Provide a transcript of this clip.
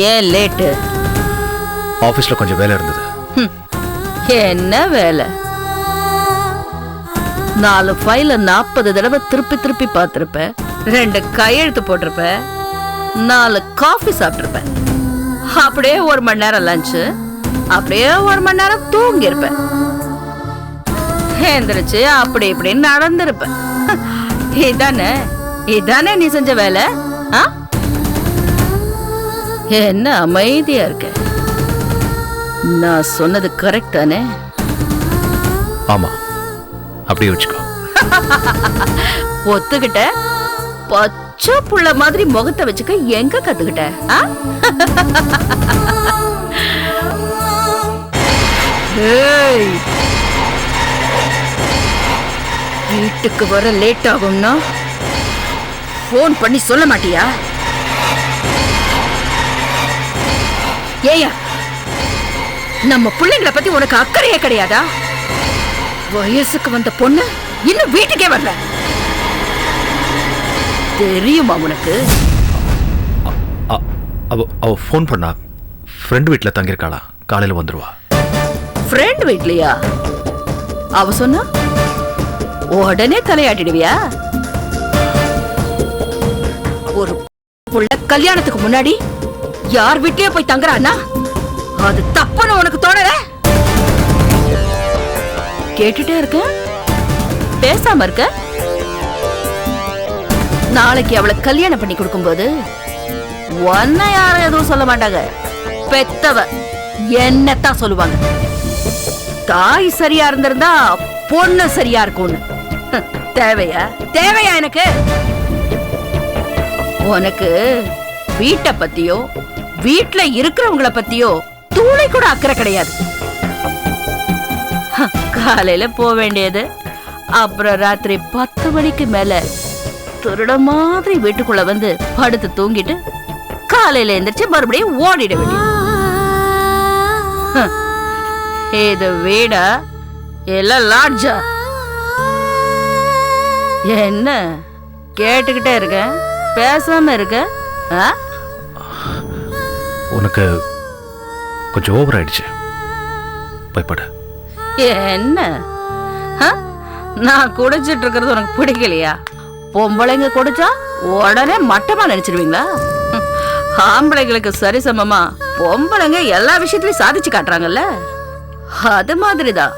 ஏன் லேட்டு? ஆபீஸ்ல கொஞ்சம் வேலை இருந்தது. என்ன வேலை? 4 ஃபைல 40 தடவை திருப்பி திருப்பி பார்த்திருப்பேன், 2 கையெழுத்து போட்டிருப்பேன், 4 காஃபி சாப்பிட்டிருப்பேன், அப்படியே 1 மணி நேரம் லஞ்சு, அப்படியே 1 மணி நேரம் தூங்கி இருப்பேன், எந்திரிச்சு அப்படி இப்படின்னு நடந்திருப்பேன். இதானே நீ செஞ்ச வேலை? என்ன அமைதியா இருக்க? நான் சொன்னது கரெக்ட் தானே? ஆமா, அப்படியே வச்சுக்கோ. ஒத்துக்கிட்ட? பச்சை புள்ள மாதிரி முகத்தை வச்சுக்க எங்க கத்துக்கிட்ட? வீட்டுக்கு வர லேட் ஆகும்னா போன் பண்ணி சொல்ல மாட்டியா? ஏயா, நம்ம பிள்ளைங்களை பத்தி உனக்கு அக்கறையே கிடையாதா? வயசுக்கு வந்த பொண்ணு இன்னும் வீட்டுக்கே வரல, தெரியுமா உனக்கு? அவ ஃபோன் பண்ணா, ஃப்ரெண்ட் வீட்டில் தங்கியிருக்காளா, காலையில் வந்துருவா. ஃப்ரெண்ட் வீட்லயா? அவ சொன்னா உடனே தலையாட்டிடுவியா? ஒரு புள்ள கல்யாணத்துக்கு முன்னாடி யார் வீட்லயே போய் தங்குறானா அது தப்புன்னு உனக்கு தோணல? கேட்டுட்டே இருக்க, பேசாம இருக்க. நாளைக்கு அவளை கல்யாணம் பண்ணி கொடுக்கும்போது உன்னை யாரும் எதுவும் சொல்ல மாட்டாங்க, பெத்தவ என்னத்தான் சொல்லுவாங்க. தாய் சரியா இருந்திருந்தா பொண்ணு சரியா இருக்கும்னு. தேவையா தேவையா எனக்கு? உனக்கு வீட்டை பத்தியோ வீட்டுல இருக்கிறவங்கள பத்தியோ தூளை கூட அக்கறை கிடையாது. காலையில போக வேண்டியது, அப்புறம் ராத்திரி 10 மணிக்கு மேல திருட மாதிரி வீட்டுக்குள்ள வந்து படுத்து தூங்கிட்டு காலையில எந்திரிச்சு மறுபடியும் ஓடிட வேண்டியது. இது வீடா இல்ல லாட்ஜா? என்ன கேட்டுக்கிட்டே இருக்க, பேசாம இருக்க? உனக்கு கொஞ்சம் ஓவர் ஆயிடுச்சு, பயப்பட. என்ன நான் குடிச்சிட்டு இருக்கிறது உனக்கு பிடிக்கலையா? பொம்பளைங்க குடிச்சா உடனே மட்டமா நினைச்சிருவீங்களா? ஆம்பளைங்களுக்கு சரிசமமா பொம்பளைங்க எல்லா விஷயத்திலயும் சாதிச்சு காட்டுறாங்கல்ல, அது மாதிரிதான்